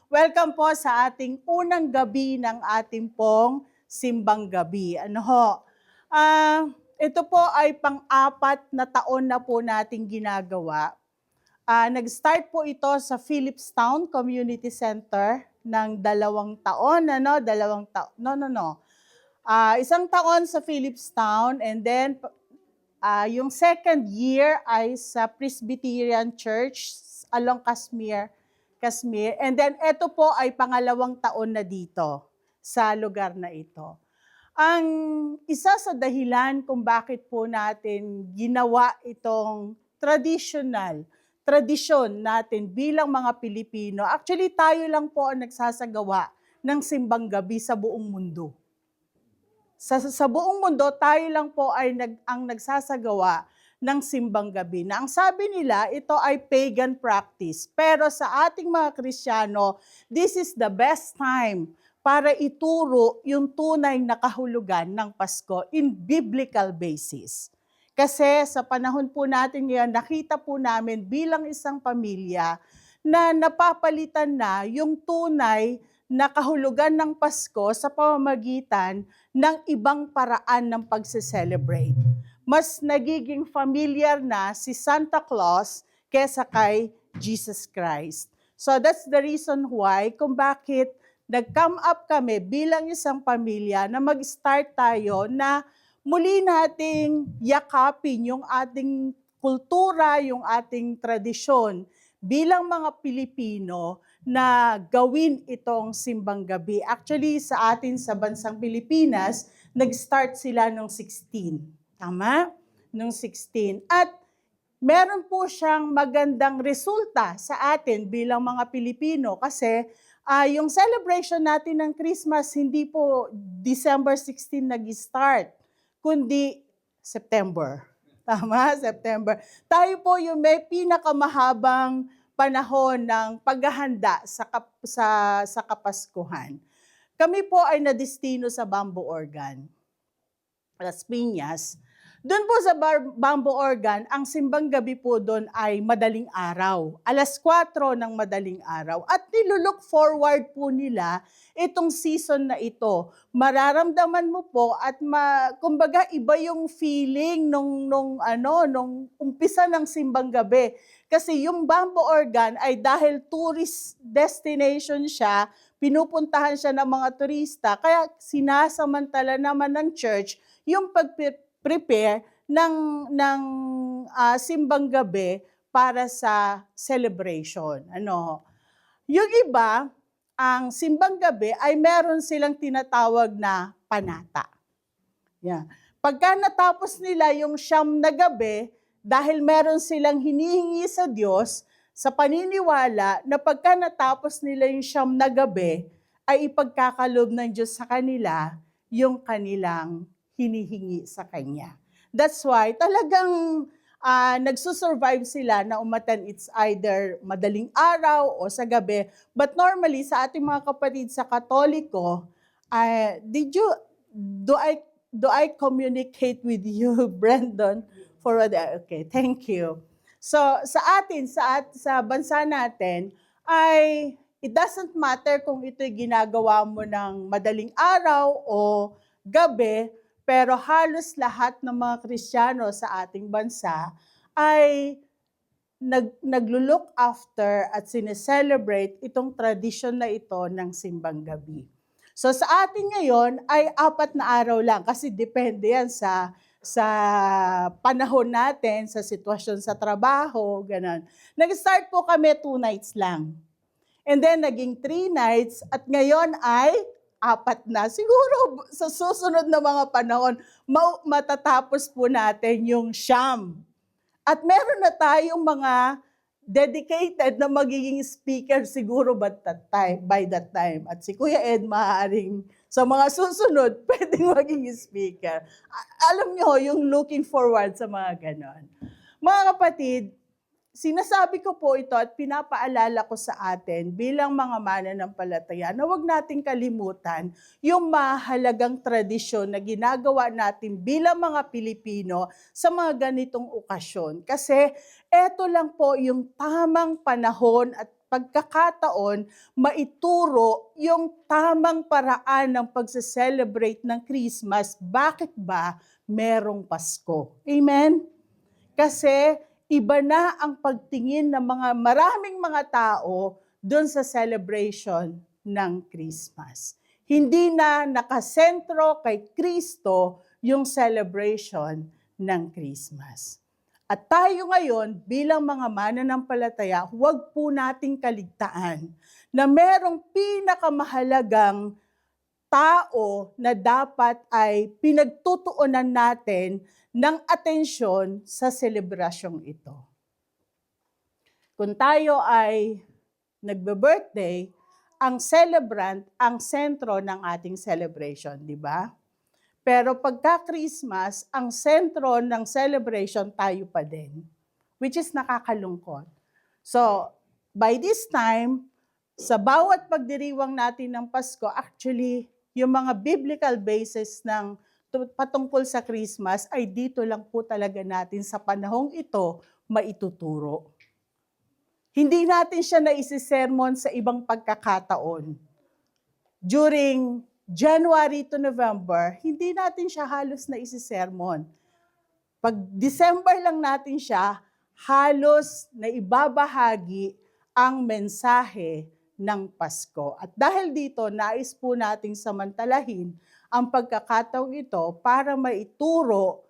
Welcome po sa ating unang gabi ng ating pong simbang gabi. Ano ho? Ito po ay pang-apat na taon na po nating ginagawa. Nag-start po ito sa Phillipstown Community Center ng 2 taon, ano? 2 taon. No. Isang taon sa Phillipstown and then yung second year ay sa Presbyterian Church along Kashmir. And then ito po ay pangalawang taon na dito sa lugar na ito. Ang isa sa dahilan kung bakit po natin ginawa itong tradisyon natin bilang mga Pilipino, actually tayo lang po ang nagsasagawa ng simbang gabi sa buong mundo. Sa buong mundo, tayo lang po ay ang nagsasagawa ng simbang gabi. Na ang sabi nila, ito ay pagan practice. Pero sa ating mga Kristiyano, this is the best time para ituro yung tunay na kahulugan ng Pasko in biblical basis. Kasi sa panahon po natin ngayon, nakita po namin bilang isang pamilya na napapalitan na yung tunay na kahulugan ng Pasko sa pamamagitan ng ibang paraan ng pagse-celebrate. Mas nagiging familiar na si Santa Claus kesa kay Jesus Christ. So that's the reason why kung bakit nag-come up kami bilang isang pamilya na mag-start tayo na muli nating yakapin yung ating kultura, yung ating tradisyon bilang mga Pilipino na gawin itong simbang gabi. Actually, sa atin sa bansang Pilipinas, nag-start sila nung 16. Tama? Nung 16. At meron po siyang magandang resulta sa atin bilang mga Pilipino kasi yung celebration natin ng Christmas, hindi po December 16 nag-start, kundi September. Tama? September. Tayo po yung may pinakamahabang panahon ng paghahanda sa Kapaskuhan. Kami po ay nadestino sa Bamboo Organ, Las Piñas. Doon po sa Bamboo Organ, ang simbang gabi po doon ay madaling araw. 4:00 ng madaling araw. At nilulook forward po nila itong season na ito. Mararamdaman mo po at kumbaga iba yung feeling nung umpisa ng simbang gabi. Kasi yung Bamboo Organ ay dahil tourist destination siya, pinupuntahan siya ng mga turista, kaya sinasamantala naman ng church yung pag-prepare ng simbang gabi para sa celebration. Yung iba, ang simbang gabi ay meron silang tinatawag na panata. Yeah. Pagka natapos nila yung 9 na gabi, dahil meron silang hinihingi sa Diyos, sa paniniwala na pagka natapos nila yung 9 na gabi, ay ipagkakalob ng Diyos sa kanila yung kanilang hinihingi sa Kanya. That's why talagang nagsusurvive sila na umatan, it's either madaling araw o sa gabi. But normally, sa ating mga kapatid sa Katoliko, do I communicate with you, Brandon? Okay, thank you. So sa atin, sa bansa natin, ay it doesn't matter kung ito'y ginagawa mo ng madaling araw o gabi, pero halos lahat ng mga Kristiyano sa ating bansa ay naglo-look after at sineselebrate itong tradisyon na ito ng simbang gabi. So sa atin ngayon ay 4 na araw lang kasi depende yan sa panahon natin, sa sitwasyon sa trabaho, ganun. Nag-start po kami 2 nights lang. And then naging 3 nights at ngayon ay 4 na. Siguro sa susunod na mga panahon, matatapos po natin yung 9. At meron na tayong mga dedicated na magiging speaker siguro by that time. At si Kuya Ed maaaring sa mga susunod, pwedeng maging speaker. Alam nyo, yung looking forward sa mga ganon. Mga kapatid, sinasabi ko po ito at pinapaalala ko sa atin bilang mga mananampalataya na huwag nating kalimutan yung mahalagang tradisyon na ginagawa natin bilang mga Pilipino sa mga ganitong okasyon. Kasi eto lang po yung tamang panahon at pagkakataon maituro yung tamang paraan ng pagse-celebrate ng Christmas. Bakit ba merong Pasko? Amen? Kasi iba na ang pagtingin ng maraming mga tao doon sa celebration ng Christmas. Hindi na nakasentro kay Kristo yung celebration ng Christmas. At tayo ngayon, bilang mga mananampalataya, huwag po nating kaligtaan na merong pinakamahalagang tao na dapat ay pinagtutuunan natin ng atensyon sa selebrasyong ito. Kung tayo ay nagbe-birthday, ang celebrant ang sentro ng ating celebration, di ba? Pero pagka Christmas, ang sentro ng celebration tayo pa din, which is nakakalungkot. So, by this time, sa bawat pagdiriwang natin ng Pasko, actually, yung mga biblical basis ng patungkol sa Christmas ay dito lang po talaga natin sa panahong ito maituturo. Hindi natin siya naisisermon sa ibang pagkakataon. During January to November, hindi natin siya halos naisisermon. Pag December lang natin siya, halos na ibabahagi ang mensahe ng Pasko. At dahil dito, nais po nating samantalahin ang pagkakataong ito para maituro,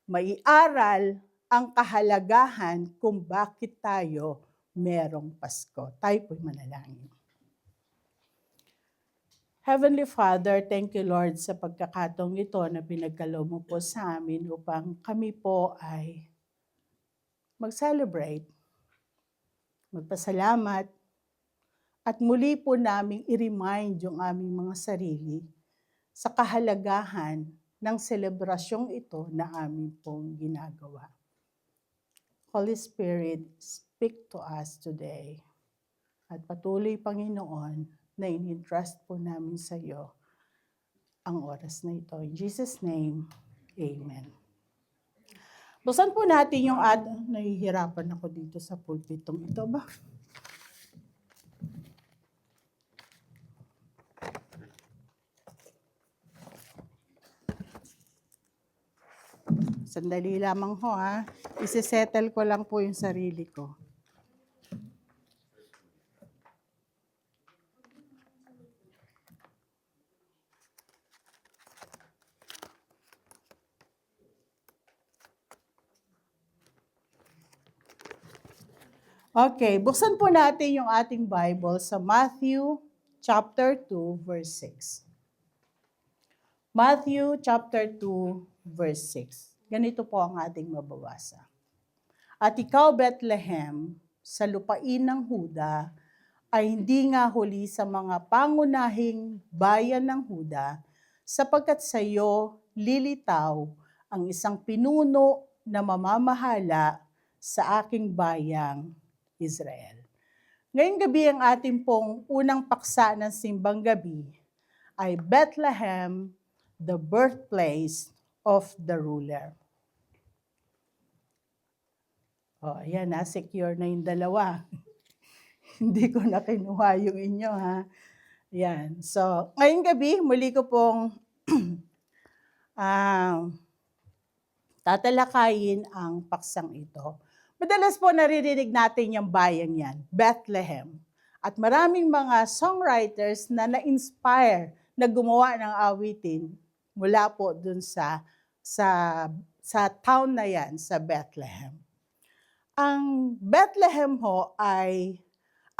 maiaral ang kahalagahan kung bakit tayo merong Pasko. Tayo po'y manalangin. Heavenly Father, thank you Lord sa pagkakataong ito na pinagkaloob mo po sa amin upang kami po ay mag-celebrate, magpasalamat, at muli po naming i-remind yung aming mga sarili sa kahalagahan ng selebrasyong ito na aming pong ginagawa. Holy Spirit, speak to us today. At patuloy, Panginoon, na in-entrust po namin sa iyo ang oras na ito. In Jesus' name, Amen. Buksan po natin yung nahihirapan ako dito sa pulpitong ito ba? Sandali lamang ho ha. Isisettle ko lang po yung sarili ko. Okay, buksan po natin yung ating Bible sa Matthew chapter 2, verse 6. Matthew chapter 2, verse 6. Ganito po ang ating mababasa. At ikaw, Bethlehem, sa lupain ng Huda, ay hindi nga huli sa mga pangunahing bayan ng Huda, sapagkat sa iyo lilitaw ang isang pinuno na mamamahala sa aking bayang Israel. Ngayong gabi ang ating pong unang paksa ng simbang gabi ay Bethlehem, the birthplace of the ruler. O, ayan na, secure na yung dalawa. Hindi ko na kinuha yung inyo, ha? Ayan. So, ngayong gabi, muli ko pong tatalakayin ang paksang ito. Madalas po naririnig natin yung bayang yan, Bethlehem. At maraming mga songwriters na na-inspire na gumawa ng awitin mula po dun sa town na yan, sa Bethlehem. Ang Bethlehem ho ay,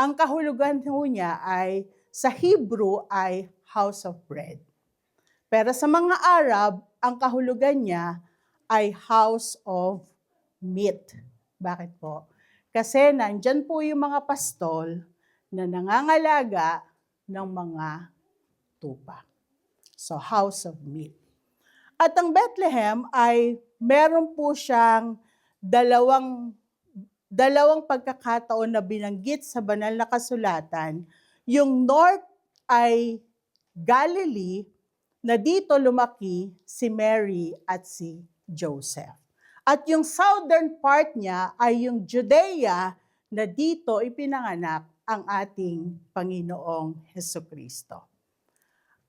ang kahulugan ho niya ay, sa Hebrew ay house of bread. Pero sa mga Arab, ang kahulugan niya ay house of meat. Bakit po? Kasi nandyan po yung mga pastol na nangangalaga ng mga tupa. So, house of meat. At ang Bethlehem ay meron po siyang dalawang pagkakataon na binanggit sa banal na kasulatan. Yung north ay Galilee, na dito lumaki si Mary at si Joseph. At yung southern part niya ay yung Judea, na dito ipinanganak ang ating Panginoong Hesukristo.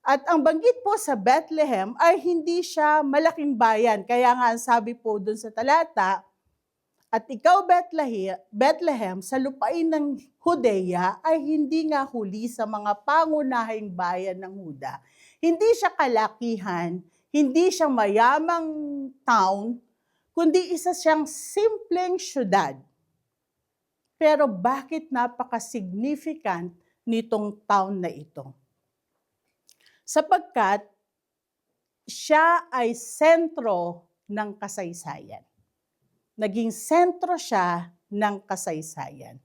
At ang banggit po sa Bethlehem ay hindi siya malaking bayan. Kaya nga ang sabi po dun sa talata, at ikaw Bethlehem sa lupain ng Judea ay hindi nga huli sa mga pangunahing bayan ng Huda. Hindi siya kalakihan, hindi siya mayamang town, kundi isa siyang simpleng syudad. Pero bakit napaka-significant nitong town na ito? Sapagkat siya ay sentro ng kasaysayan. Naging sentro siya ng kasaysayan.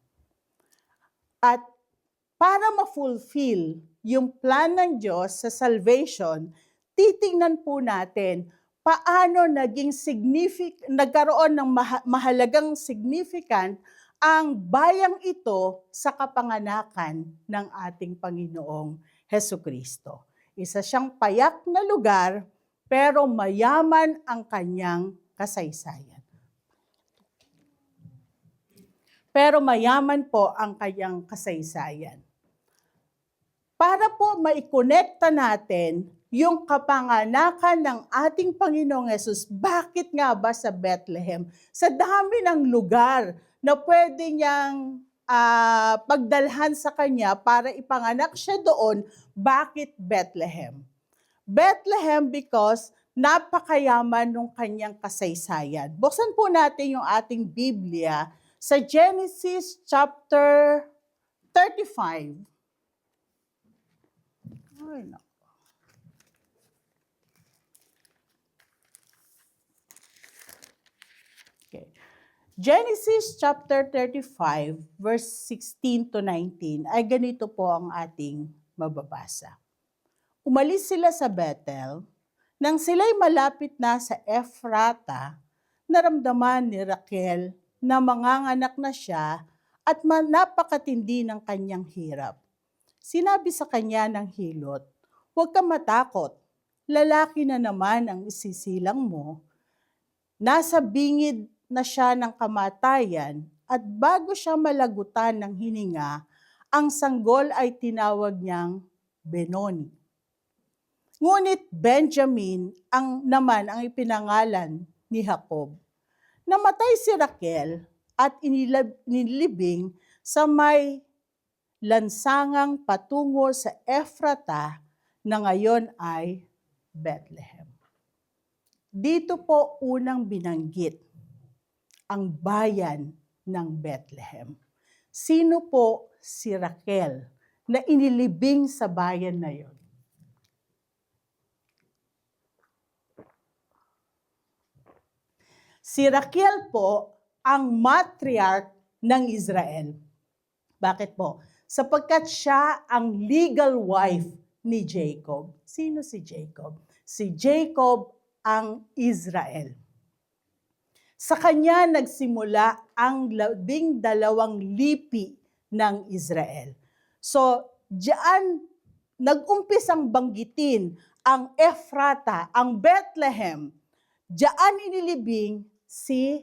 At para ma-fulfill yung plan ng Diyos sa salvation, titingnan po natin paano nagkaroon ng mahalagang significant ang bayang ito sa kapanganakan ng ating Panginoong Hesukristo. Isa siyang payak na lugar, pero mayaman ang kanyang kasaysayan. Pero mayaman po ang kanyang kasaysayan. Para po maikonekta natin yung kapanganakan ng ating Panginoong Hesus, bakit nga ba sa Bethlehem? Sa dami ng lugar na pwede niyang pagdalhan sa kanya para ipanganak siya doon, bakit Bethlehem? Bethlehem because napakayaman ng kanyang kasaysayan. Buksan po natin yung ating Biblia sa Genesis chapter 35. Ay, naku. Okay. Genesis chapter 35, verse 16 to 19, ay ganito po ang ating mababasa. Umalis sila sa Bethel. Nang sila'y malapit na sa Ephrata, naramdaman ni Raquel na manganganak na siya at napakatindi ng kanyang hirap. Sinabi sa kanya ng hilot, "Huwag kang matakot, lalaki na naman ang isisilang mo." Nasa bingid na siya ng kamatayan at bago siya malagutan ng hininga, ang sanggol ay tinawag niyang Benoni. Ngunit Benjamin naman ang ipinangalan ni Jacob. Namatay si Raquel at inilibing sa may lansangang patungo sa Ephrata na ngayon ay Bethlehem. Dito po unang binanggit ang bayan ng Bethlehem. Sino po si Raquel na inilibing sa bayan na yon? Si Raquel po ang matriarch ng Israel. Bakit po? Sapagkat siya ang legal wife ni Jacob. Sino si Jacob? Si Jacob ang Israel. Sa kanya nagsimula ang 12 lipi ng Israel. So, diyan nag-umpisang banggitin ang Ephrata, ang Bethlehem. Diyan inilibing si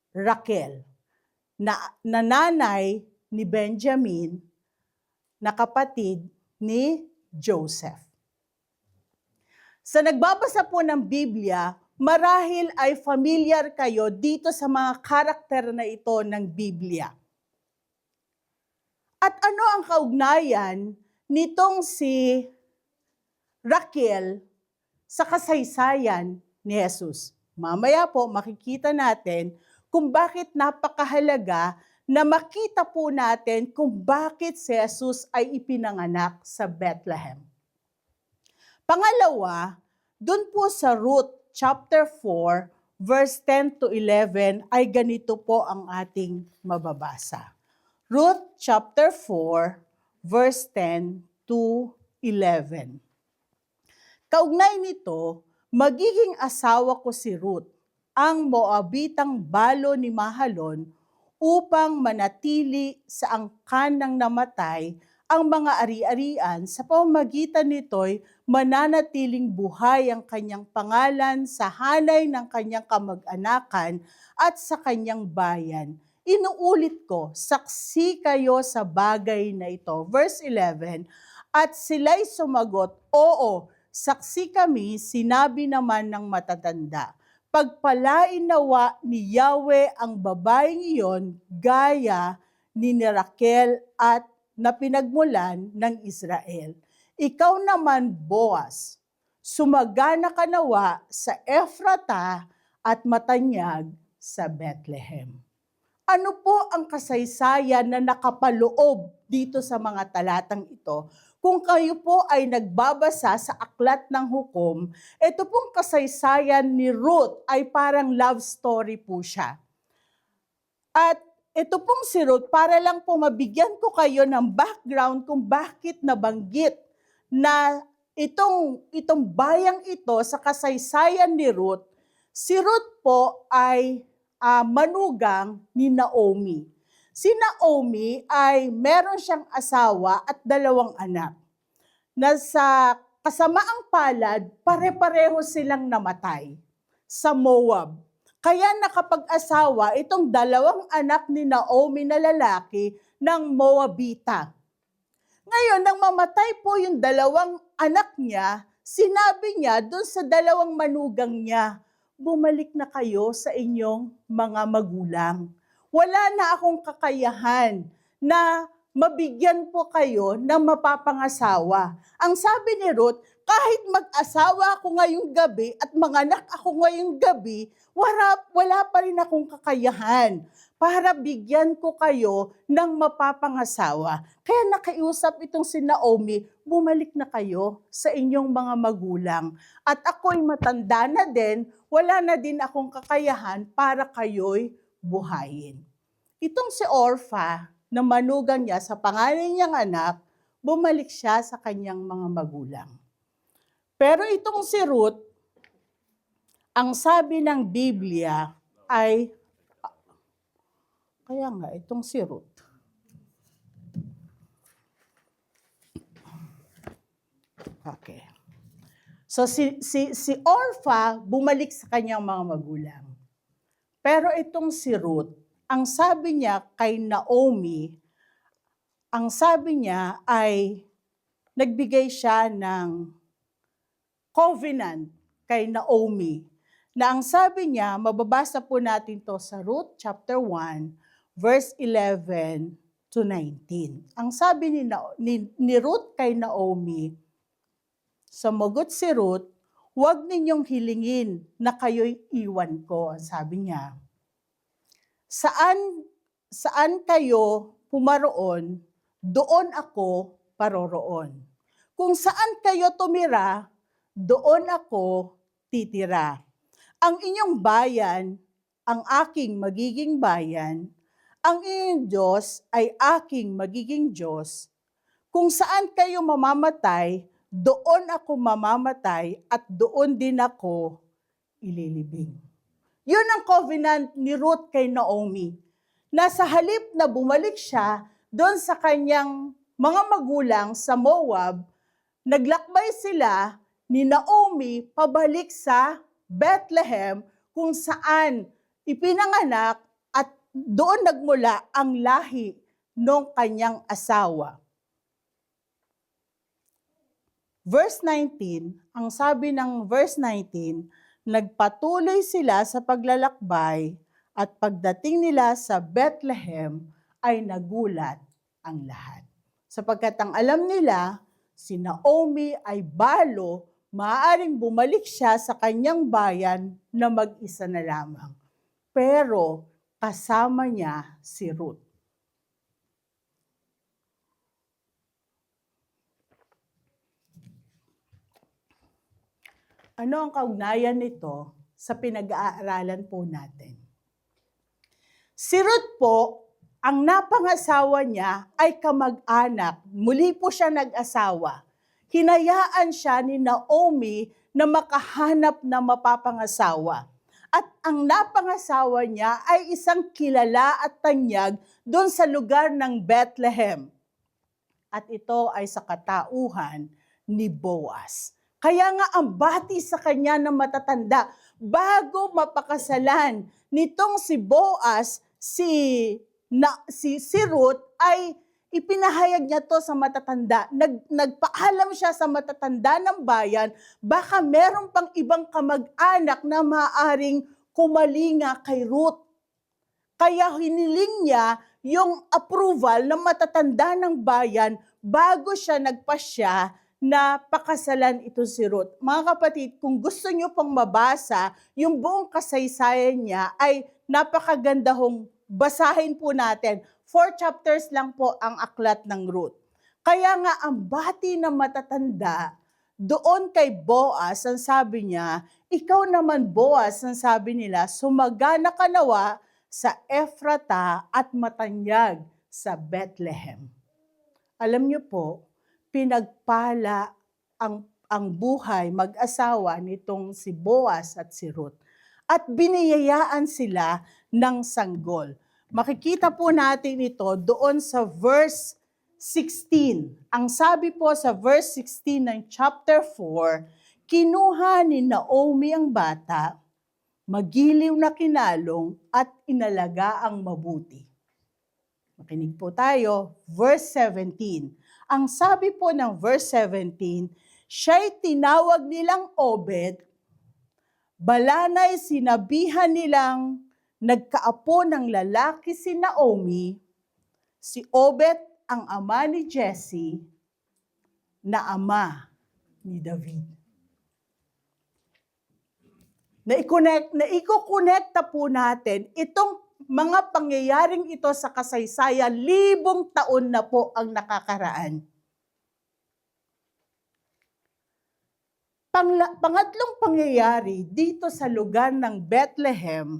Raquel, na nanay ni Benjamin, na kapatid ni Joseph. Sa nagbabasa po ng Biblia, marahil ay familiar kayo dito sa mga karakter na ito ng Biblia. At ano ang kaugnayan nitong si Raquel sa kasaysayan ni Jesus? Mamaya po makikita natin kung bakit napakahalaga na makita po natin kung bakit si Jesus ay ipinanganak sa Bethlehem. Pangalawa, dun po sa Ruth chapter 4, verse 10 to 11 ay ganito po ang ating mababasa. Ruth chapter 4, verse 10 to 11. Kaugnay nito, magiging asawa ko si Ruth, ang Moabitang balo ni Mahalon, upang manatili sa angkan ng namatay ang mga ari-arian, sa pamamagitan nito'y mananatiling buhay ang kanyang pangalan sa hanay ng kanyang kamag-anakan at sa kanyang bayan. Inuulit ko, saksi kayo sa bagay na ito. Verse 11, at sila'y sumagot, oo, saksi kami, sinabi naman ng matatanda. Pagpalain nawa ni Yahweh ang babaeng iyon gaya ni Raquel at na pinagmulan ng Israel. Ikaw naman, Boaz, sumagana ka nawa sa Ephrata at matanyag sa Bethlehem. Ano po ang kasaysayan na nakapaloob dito sa mga talatang ito? Kung kayo po ay nagbabasa sa Aklat ng Hukom, ito pong kasaysayan ni Ruth ay parang love story po siya. At ito pong si Ruth, para lang po mabigyan ko kayo ng background kung bakit nabanggit na itong bayang ito sa kasaysayan ni Ruth, si Ruth po ay manugang ni Naomi. Si Naomi ay meron siyang asawa at 2 anak. Na sa kasamaang palad, pare-pareho silang namatay sa Moab. Kaya nakapag-asawa itong 2 anak ni Naomi na lalaki ng Moabita. Ngayon, nang mamatay po yung 2 anak niya, sinabi niya doon sa 2 manugang niya, bumalik na kayo sa inyong mga magulang. Wala na akong kakayahan na mabigyan po kayo ng mapapangasawa. Ang sabi ni Ruth, kahit mag-asawa ako ngayong gabi at manganak ako ngayong gabi, wala pa rin akong kakayahan para bigyan ko kayo ng mapapangasawa. Kaya nakiusap itong si Naomi, bumalik na kayo sa inyong mga magulang. At ako'y matanda na din, wala na din akong kakayahan para kayo'y buhayin. Itong si Orpha, na manugang niya sa pangalan niyang anak, bumalik siya sa kanyang mga magulang. Pero itong si Ruth, ang sabi ng Biblia ay, kaya nga, itong si Ruth. Okay. So si Orpha bumalik sa kanyang mga magulang. Pero itong si Ruth, ang sabi niya kay Naomi, ang sabi niya ay nagbigay siya ng covenant kay Naomi. Na ang sabi niya, mababasa po natin to sa Ruth chapter 1, verse 11 to 19. Ang sabi ni Ruth kay Naomi, sumagot si Ruth, huwag ninyong hilingin na kayo'y iwan ko, sabi niya. Saan kayo pumaroon, doon ako paroroon. Kung saan kayo tumira, doon ako titira. Ang inyong bayan, ang aking magiging bayan, ang inyong Diyos ay aking magiging Diyos. Kung saan kayo mamamatay, doon ako mamamatay at doon din ako ililibing. Yun ang covenant ni Ruth kay Naomi. Na sa halip na bumalik siya doon sa kanyang mga magulang sa Moab, naglakbay sila ni Naomi pabalik sa Bethlehem kung saan ipinanganak at doon nagmula ang lahi ng kanyang asawa. Verse 19, ang sabi ng verse 19, nagpatuloy sila sa paglalakbay at pagdating nila sa Bethlehem ay nagulat ang lahat. Sapagkat ang alam nila, si Naomi ay balo, maaaring bumalik siya sa kanyang bayan na mag-isa na lamang. Pero kasama niya si Ruth. Ano ang kaugnayan nito sa pinag-aaralan po natin? Si Ruth po, ang napangasawa niya ay kamag-anak. Muli po siya nag-asawa. Hinayaan siya ni Naomi na makahanap na mapapangasawa. At ang napangasawa niya ay isang kilala at tanyag doon sa lugar ng Bethlehem. At ito ay sa katauhan ni Boaz. Kaya nga ang bati sa kanya na matatanda, bago mapakasalan nitong si Boaz si Ruth ay ipinahayag niya to sa matatanda. Nagpaalam siya sa matatanda ng bayan, baka meron pang ibang kamag-anak na maaring kumalinga kay Ruth. Kaya hiniling niya yung approval ng matatanda ng bayan bago siya nagpasya na pakasalan ito si Ruth. Mga kapatid, kung gusto niyo pang mabasa, yung buong kasaysayan niya ay napakaganda hong basahin po natin. 4 chapters lang po ang aklat ng Ruth. Kaya nga ang bati ng matatanda, doon kay Boaz, ang sabi niya, ikaw naman Boaz, ang sabi nila, sumagana ka nawa sa Ephrata at matanyag sa Bethlehem. Alam niyo po, pinagpala ang buhay mag-asawa nitong si Boaz at si Ruth. At biniyayaan sila ng sanggol. Makikita po natin ito doon sa verse 16. Ang sabi po sa verse 16 ng chapter 4, kinuha ni Naomi ang bata, magiliw na kinalong at inalaga ang mabuti. Makinig po tayo, verse 17. Ang sabi po ng verse 17, siya'y tinawag nilang Obed, balanay sinabihan nilang nagkaapo ng lalaki si Naomi, si Obed ang ama ni Jesse, na ama ni David. Naiko-connecta po natin itong mga pangyayaring ito sa kasaysayan, 1,000 taon na po ang nakakaraan. Pangatlong pangyayari dito sa lugar ng Bethlehem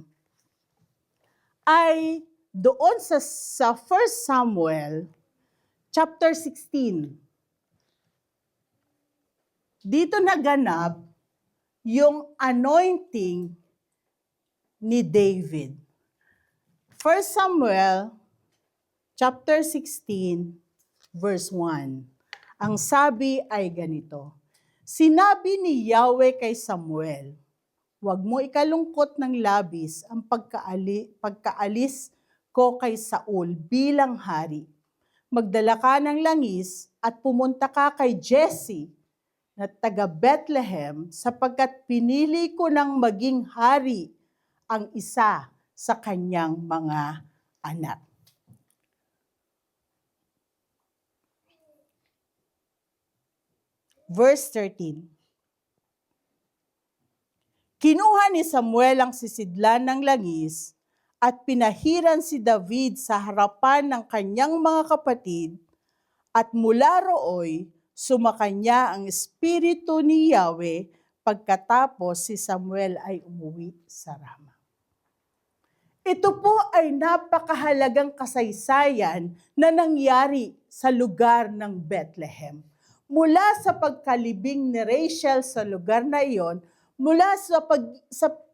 ay doon sa 1 Samuel chapter 16. Dito naganap yung anointing ni David. 1 Samuel chapter 16 verse 1. Ang sabi ay ganito, sinabi ni Yahweh kay Samuel, huwag mo ikalungkot ng labis ang pagkaalis ko kay Saul bilang hari. Magdala ka ng langis at pumunta ka kay Jesse na taga Bethlehem sapagkat pinili ko ng maging hari ang isa sa kanyang mga anak. Verse 13. Kinuha ni Samuel ang sisidlan ng langis at pinahiran si David sa harapan ng kanyang mga kapatid at mula rooy sumakanya ang espiritu ni Yahweh pagkatapos si Samuel ay umuwi sa Rama. Ito po ay napakahalagang kasaysayan na nangyari sa lugar ng Bethlehem. Mula sa pagkalibing ni Rachel sa lugar na iyon, mula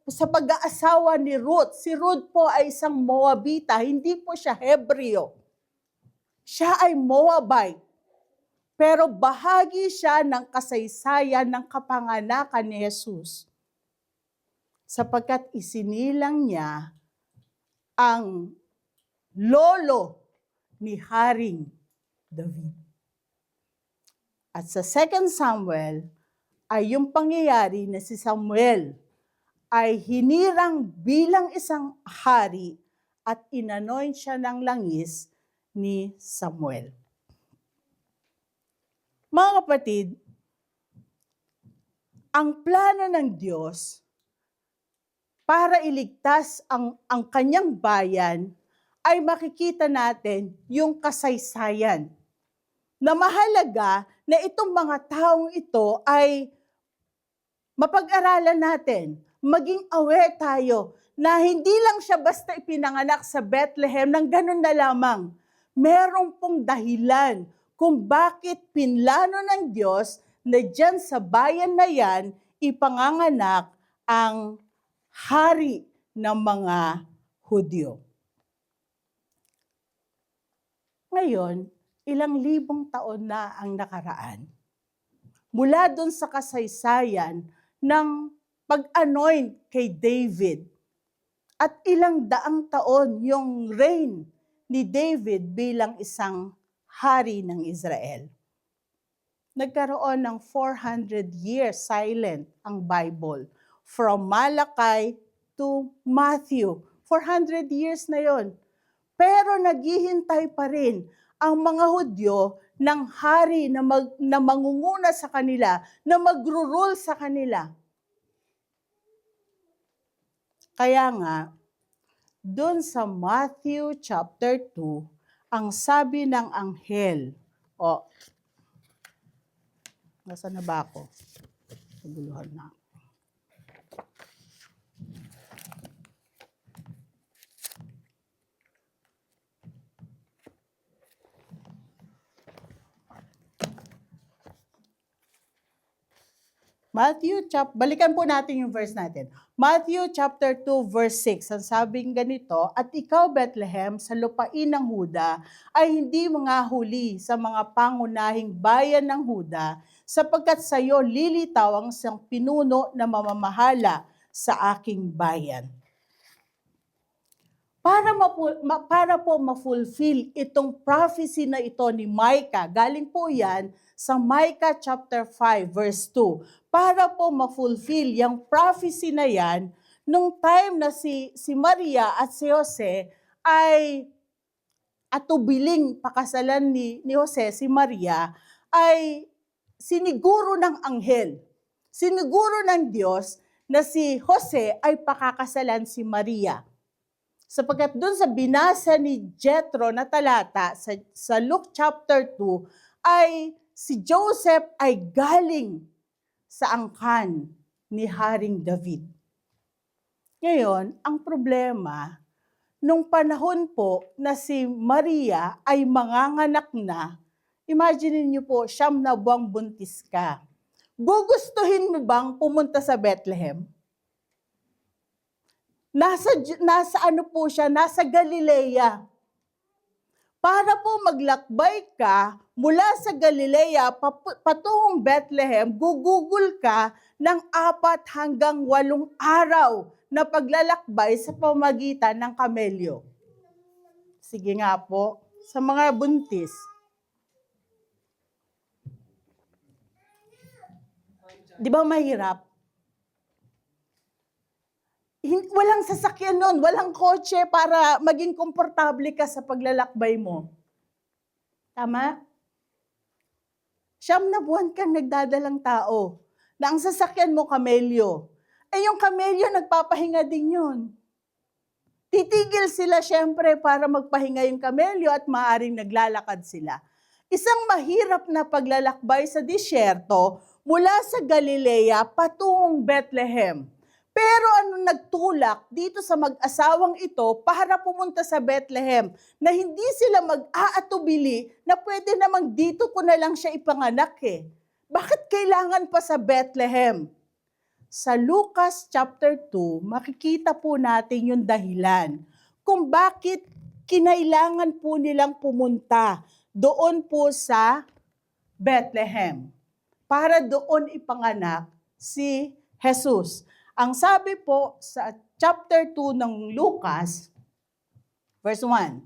sa pag-aasawa ni Ruth. Si Ruth po ay isang Moabita, hindi po siya Hebreo. Siya ay Moabite. Pero bahagi siya ng kasaysayan ng kapanganakan ni Jesus. Sapagkat isinilang niya ang lolo ni Haring David. At sa 2 Samuel ay yung pangyayari na si Samuel ay hinirang bilang isang hari at inanoint siya ng langis ni Samuel. Mga kapatid, ang plano ng Diyos para iligtas ang kanyang bayan ay makikita natin yung kasaysayan. Na mahalaga na itong mga taong ito ay mapag-aralan natin, maging aware tayo na hindi lang siya basta ipinanganak sa Bethlehem ng ganun na lamang. Meron pong dahilan kung bakit pinlano ng Diyos na dyan sa bayan na yan ipanganganak ang hari ng mga Hudyo. Ngayon, ilang libong taon na ang nakaraan. Mula doon sa kasaysayan ng pag-anoint kay David At ilang daang taon yung reign ni David bilang isang hari ng Israel. Nagkaroon ng 400 years silent ang Bible. From Malachi to Matthew. 400 years na yon. Pero naghihintay pa rin ang mga Hudyo ng hari na mangunguna sa kanila, na magro-rule sa kanila. Kaya nga, doon sa Matthew chapter 2, ang sabi ng anghel, nasaan na ba ako? Naguluhan na. Balikan po natin yung verse natin. Matthew chapter 2 verse 6, ang sabing ganito, "At ikaw, Bethlehem, sa lupain ng Huda, ay hindi mga huli sa mga pangunahing bayan ng Huda, sapagkat sa iyo lilitaw ang isang pinuno na mamamahala sa aking bayan." Para po ma-fulfill itong prophecy na ito ni Micah, galing po yan sa Micah chapter 5 verse 2. Para po ma-fulfill yung prophecy na yan, nung time na si Maria at si Jose ay atubiling pakasalan ni Jose, si Maria, ay siniguro ng anghel, siniguro ng Diyos na si Jose ay pakakasalan si Maria. Sapagkat doon sa binasa ni Jethro na talata sa Luke chapter 2, ay si Joseph ay galing sa angkan ni Haring David. Ngayon, ang problema, nung panahon po na si Maria ay manganganak na, imagine niyo po, 9 na buwang buntis ka. Gugustuhin mo bang pumunta sa Bethlehem? Nasa ano po siya, nasa Galilea. Para po maglakbay ka mula sa Galilea patungong Bethlehem, gugugol ka ng 4 hanggang 8 araw na paglalakbay sa pamagitan ng kamelyo. Sige nga po, sa mga buntis. Di ba mahirap? Walang sasakyan nun, walang kotse para maging komportable ka sa paglalakbay mo. Tama? 9 na buwan kang nagdadalang tao, na ang sasakyan mo kamelyo. Yung kamelyo, nagpapahinga din yun. Titigil sila syempre para magpahinga yung kamelyo at maaring naglalakad sila. Isang mahirap na paglalakbay sa disyerto mula sa Galilea patungong Bethlehem. Pero ano nagtulak dito sa mag-asawang ito para pumunta sa Bethlehem na hindi sila mag-aatubili na pwede namang dito ko na lang siya ipanganak eh. Bakit kailangan pa sa Bethlehem? Sa Lucas chapter 2, makikita po natin yung dahilan kung bakit kinailangan po nilang pumunta doon po sa Bethlehem para doon ipanganak si Jesus. Ang sabi po sa chapter 2 ng Lucas, verse 1,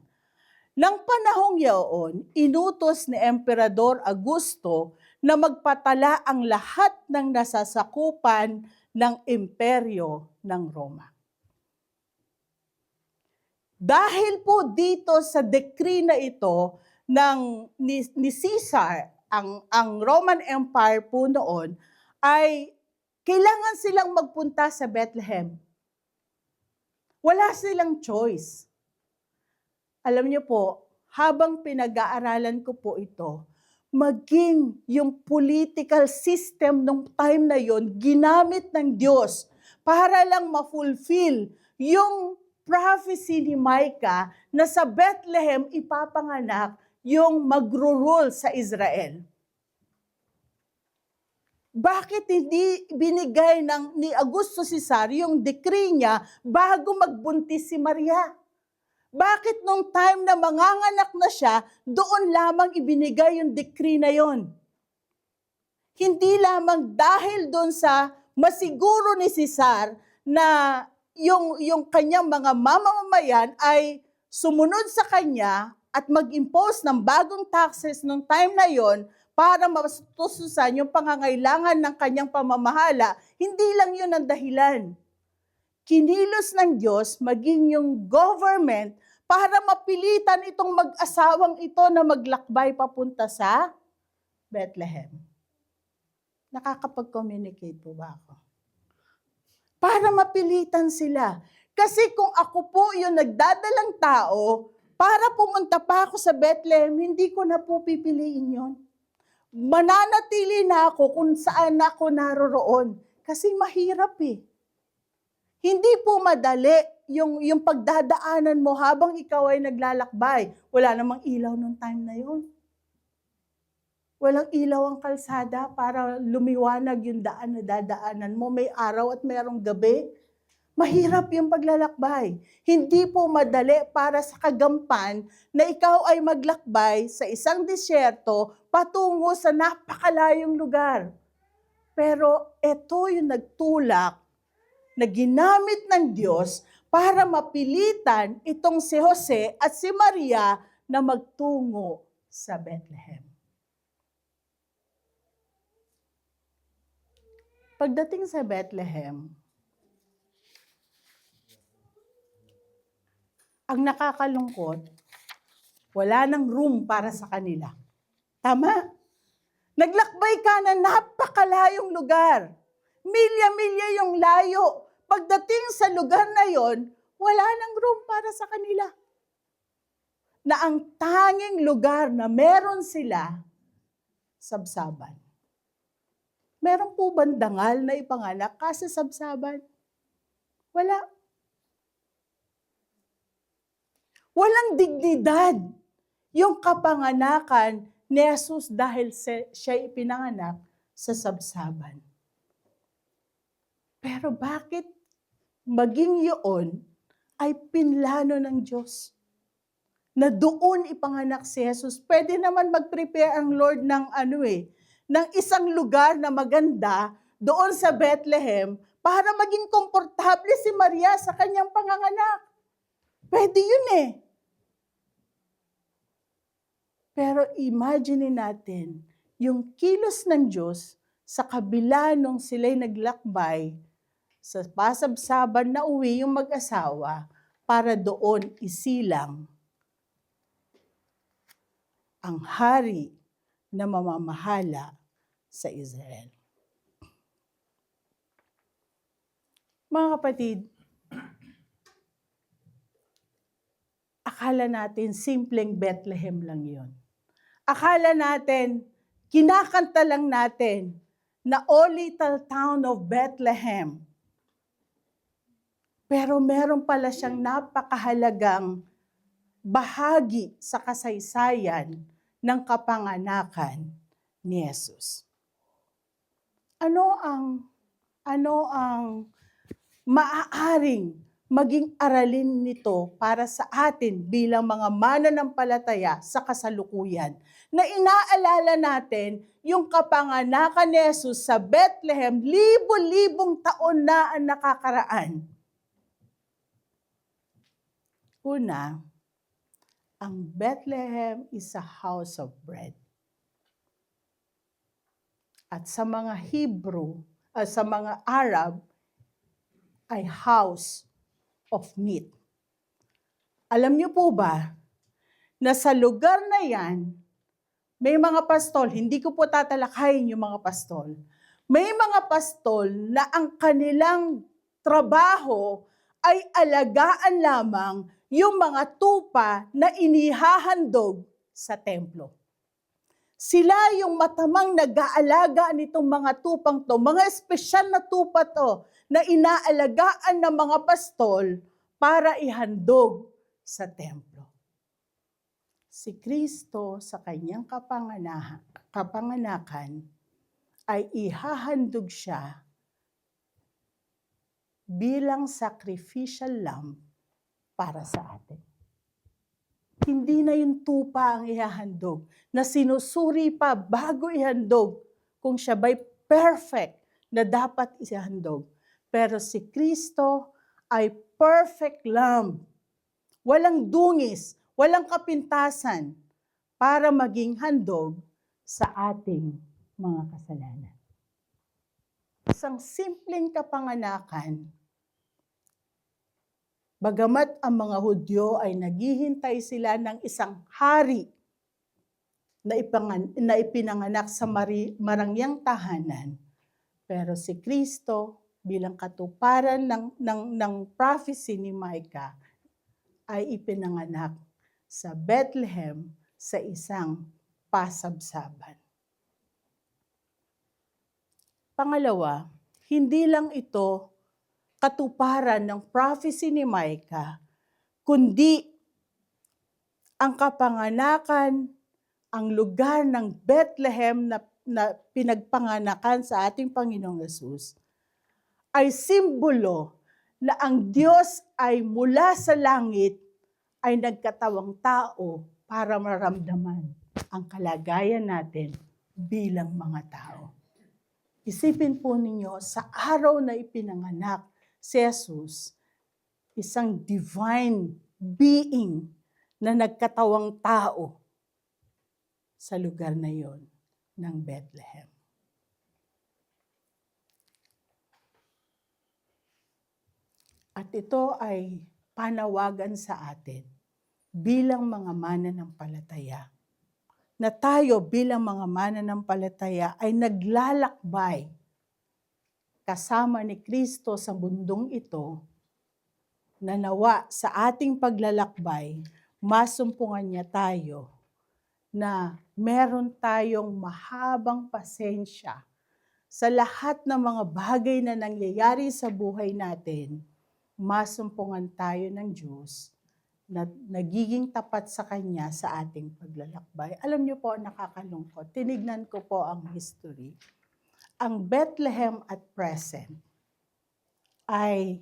"Nang panahong yaon, inutos ni Emperador Augusto na magpatala ang lahat ng nasasakupan ng imperyo ng Roma." Dahil po dito sa decree na ito ni Caesar, ang Roman Empire po noon, ay kailangan silang magpunta sa Bethlehem. Wala silang choice. Alam niyo po, habang pinag-aaralan ko po ito, maging yung political system nung time na yon ginamit ng Diyos para lang ma-fulfill yung prophecy ni Micah na sa Bethlehem ipapanganak yung magro-rule sa Israel. Bakit hindi binigay ni Augusto Caesar yung decree niya bago magbuntis si Maria? Bakit nung time na manganganak na siya, doon lamang ibinigay yung decree na yon? Hindi lamang dahil doon sa masiguro ni Caesar na yung kanyang mga mamamayan ay sumunod sa kanya at mag-impose ng bagong taxes nung time na yon para matustusan yung pangangailangan ng kanyang pamamahala, hindi lang yun ang dahilan. Kinilos ng Diyos maging yung government para mapilitan itong mag-asawang ito na maglakbay papunta sa Bethlehem. Nakakapag-communicate po ba ako? Para mapilitan sila. Kasi kung ako po yung nagdadalang tao, para pumunta pa ako sa Bethlehem, hindi ko na po pipiliin yon. Mananatili na ako kung saan ako naroroon. Kasi mahirap eh. Hindi po madali yung pagdadaanan mo habang ikaw ay naglalakbay. Wala namang ilaw nung time na yun. Walang ilaw ang kalsada para lumiwanag yung daan na dadaanan mo. May araw at mayroong gabi. Mahirap yung paglalakbay. Hindi po madali para sa kagampan na ikaw ay maglakbay sa isang disyerto patungo sa napakalayong lugar. Pero ito yung nagtulak na ginamit ng Diyos para mapilitan itong si Jose at si Maria na magtungo sa Bethlehem. Pagdating sa Bethlehem, ang nakakalungkot, wala nang room para sa kanila. Tama? Naglakbay ka na napakalayong lugar. Milya-milya yung layo. Pagdating sa lugar na yon, wala nang room para sa kanila. Na ang tanging lugar na meron sila, sabsaban. Meron po bang dangal na ipanganak kasi sabsaban? Wala. Walang dignidad yung kapanganakan ni Jesus dahil siya ipinanganak sa sabsaban. Pero bakit maging yun ay pinlano ng Diyos? Na doon ipanganak si Jesus. Pwede naman mag-prepare ang Lord ng ng isang lugar na maganda doon sa Bethlehem para maging komportable si Maria sa kanyang panganganak. Pwede yun eh. Pero imagine natin, yung kilos ng Diyos sa kabila nung sila'y naglakbay sa pasabsaban na uwi yung mag-asawa para doon isilang ang hari na mamamahala sa Israel. Mga kapatid, akala natin simpleng Bethlehem lang yon. Akala natin, kinakanta lang natin na O Little Town of Bethlehem. Pero meron pala siyang napakahalagang bahagi sa kasaysayan ng kapanganakan ni Jesus. Ano ang maaaring maging aralin nito para sa atin bilang mga mananampalataya sa kasalukuyan? Na inaalala natin yung kapanganakan ni Jesus sa Bethlehem, libo-libong taon na ang nakakaraan. Una, ang Bethlehem is a house of bread. At sa mga Hebrew, sa mga Arab, ay house of meat. Alam niyo po ba, na sa lugar na yan, may mga pastol, hindi ko po tatalakayin yung mga pastol, may mga pastol na ang kanilang trabaho ay alagaan lamang yung mga tupa na inihahandog sa templo. Sila yung matamang nag-aalaga nitong mga tupang to, mga espesyal na tupa to, na inaalagaan ng mga pastol para ihandog sa templo. Si Kristo sa kanyang kapanganakan ay ihahandog siya bilang sacrificial lamb para sa atin. Hindi na yung tupa ang ihahandog, na sinusuri pa bago ihandog kung siya ba'y perfect na dapat ihandog. Pero si Kristo ay perfect lamb. Walang dungis, walang kapintasan para maging handog sa ating mga kasalanan. Isang simpleng kapanganakan, bagamat ang mga Hudyo ay naghihintay sila ng isang hari na ipinanganak sa marangyang tahanan, pero si Kristo bilang katuparan ng prophecy ni Micah ay ipinanganak sa Bethlehem sa isang pasabsaban. Pangalawa, hindi lang ito katuparan ng prophecy ni Micah, kundi ang kapanganakan, ang lugar ng Bethlehem na pinagpanganakan sa ating Panginoong Yesus ay simbolo na ang Diyos ay mula sa langit ay nagkatawang tao para maramdaman ang kalagayan natin bilang mga tao. Isipin po ninyo, sa araw na ipinanganak si Jesus, isang divine being na nagkatawang tao sa lugar na yon ng Bethlehem. At ito ay panawagan sa atin bilang mga mananampalataya, na tayo bilang mga mananampalataya ay naglalakbay kasama ni Kristo sa mundong ito, na nawa sa ating paglalakbay, masumpungan niya tayo na meron tayong mahabang pasensya sa lahat ng mga bagay na nangyayari sa buhay natin. Masumpungan tayo ng Diyos na nagiging tapat sa Kanya sa ating paglalakbay. Alam niyo po, nakakalungkot. Tinignan ko po ang history. Ang Bethlehem at present ay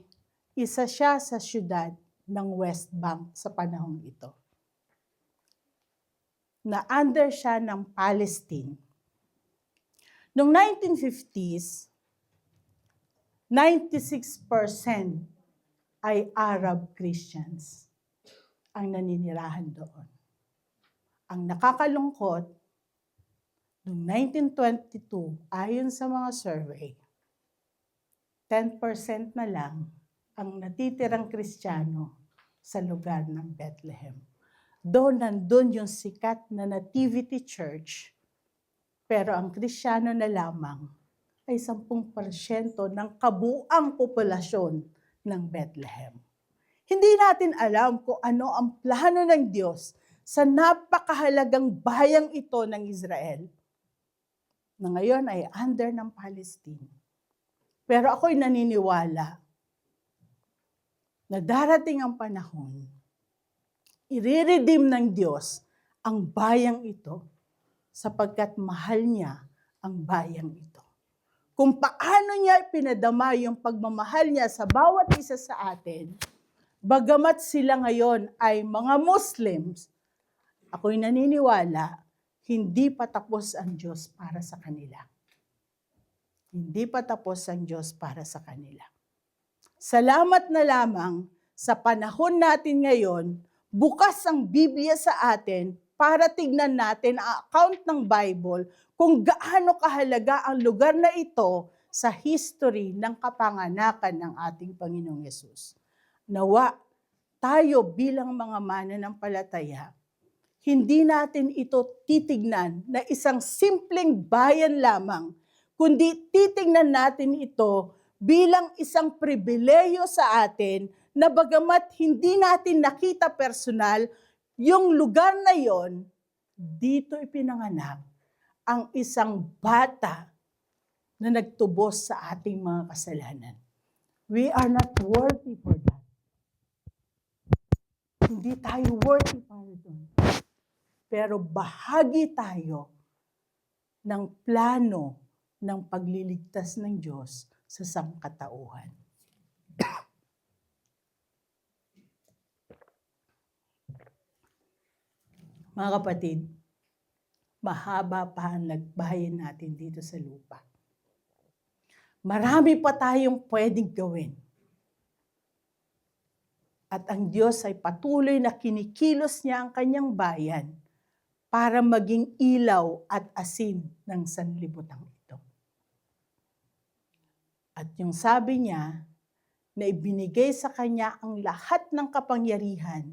isa siya sa syudad ng West Bank sa panahong ito, na under siya ng Palestine. Noong 1950s, 96% ay Arab Christians ang naninirahan doon. Ang nakakalungkot, noong 1922, ayon sa mga survey, 10% na lang ang natitirang Kristiyano sa lugar ng Bethlehem. Doon nandun yung sikat na nativity church, pero ang Kristiyano na lamang ay 10% ng kabuang populasyon ng Bethlehem. Hindi natin alam kung ano ang plano ng Diyos sa napakahalagang bayang ito ng Israel, na ngayon ay under ng Palestine. Pero ako'y naniniwala na darating ang panahon, i-redeem ng Diyos ang bayang ito sapagkat mahal niya ang bayang ito. Kung paano niya pinadama yung pagmamahal niya sa bawat isa sa atin, bagamat sila ngayon ay mga Muslims, ako'y naniniwala, hindi pa tapos ang Diyos para sa kanila. Hindi pa tapos ang Diyos para sa kanila. Salamat na lamang sa panahon natin ngayon, bukas ang Biblia sa atin para tignan natin ang account ng Bible kung gaano kahalaga ang lugar na ito sa history ng kapanganakan ng ating Panginoong Yesus. Nawa, tayo bilang mga mananampalataya, hindi natin ito titignan na isang simpleng bayan lamang, kundi titignan natin ito bilang isang pribileyo sa atin na bagamat hindi natin nakita personal, yung lugar na yon, dito ipinanganak ang isang bata na nagtubos sa ating mga kasalanan. We are not worthy for that. Hindi tayo worthy para doon. Pero bahagi tayo ng plano ng pagliligtas ng Diyos sa sangkatauhan. Mga kapatid, mahaba pa ang lagbayan natin dito sa lupa. Marami pa tayong pwedeng gawin. At ang Diyos ay patuloy na kinikilos niya ang kanyang bayan para maging ilaw at asin ng sanlibutan ito. At yung sabi niya na ibinigay sa kanya ang lahat ng kapangyarihan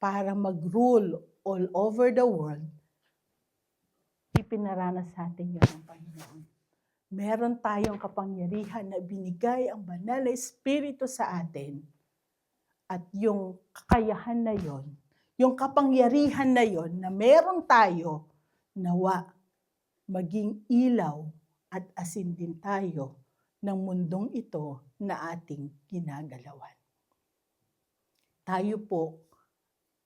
para mag-rule all over the world, ipinaranas sa atin yun ng Panginoon. Meron tayong kapangyarihan na binigay ang banal na Espiritu sa atin. At yung kakayahan na yon, yung kapangyarihan na yon na meron tayo, nawa maging ilaw at asin din tayo ng mundong ito na ating ginagalawan. Tayo po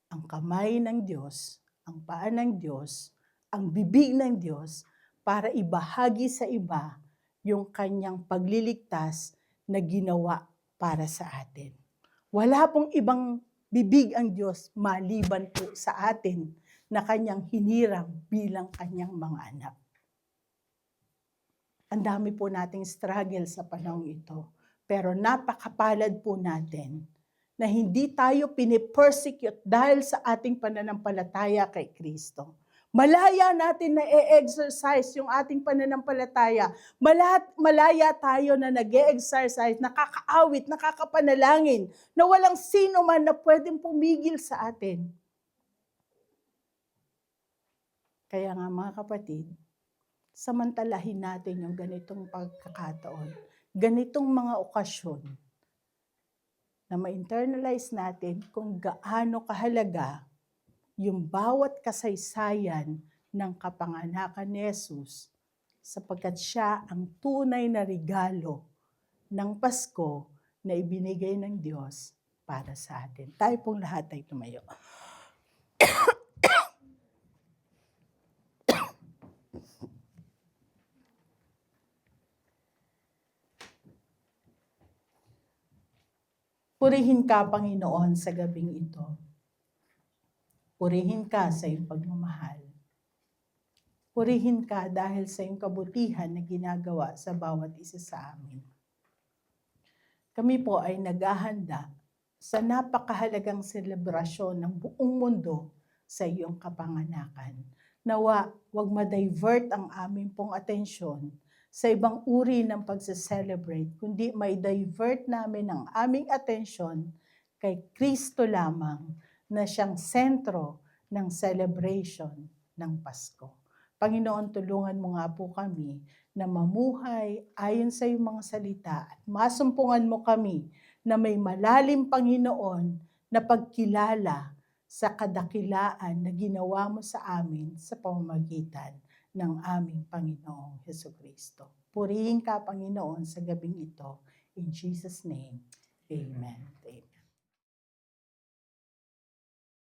ang kamay ng Diyos, ang paa ng Diyos, ang bibig ng Diyos para ibahagi sa iba yung kanyang pagliligtas na ginawa para sa atin. Wala pong ibang bibig ang Diyos maliban po sa atin na kanyang hinirang bilang kanyang mga anak. Ang dami po nating struggle sa panahon ito. Pero napakapalad po natin na hindi tayo pinipersecute dahil sa ating pananampalataya kay Kristo. Malaya natin na e-exercise yung ating pananampalataya. Malaya tayo na nag-e-exercise, nakakaawit, nakakapanalangin, na walang sino man na pwedeng pumigil sa atin. Kaya nga mga kapatid, samantalahin natin yung ganitong pagkakataon, ganitong mga okasyon, na ma-internalize natin kung gaano kahalaga yung bawat kasaysayan ng kapanganakan ni Jesus, sapagkat siya ang tunay na regalo ng Pasko na ibinigay ng Diyos para sa atin. Tayo pong lahat ay tumayo. Purihin ka, Panginoon, sa gabing ito. Purihin ka sa iyong pagmamahal. Purihin ka dahil sa iyong kabutihan na ginagawa sa bawat isa sa amin. Kami po ay naghahanda sa napakahalagang selebrasyon ng buong mundo sa iyong kapanganakan. Nawa, wag ma-divert ang aming pong atensyon sa ibang uri ng pagse-celebrate, kundi may divert namin ang aming atensyon kay Kristo lamang na siyang sentro ng celebration ng Pasko. Panginoon, tulungan mo nga po kami na mamuhay ayon sa iyong mga salita at masumpungan mo kami na may malalim, Panginoon, na pagkilala sa kadakilaan na ginawa mo sa amin sa pamamagitan ng aming Panginoong Hesukristo. Purihin ka, Panginoon, sa gabing ito. In Jesus' name, Amen. Amen.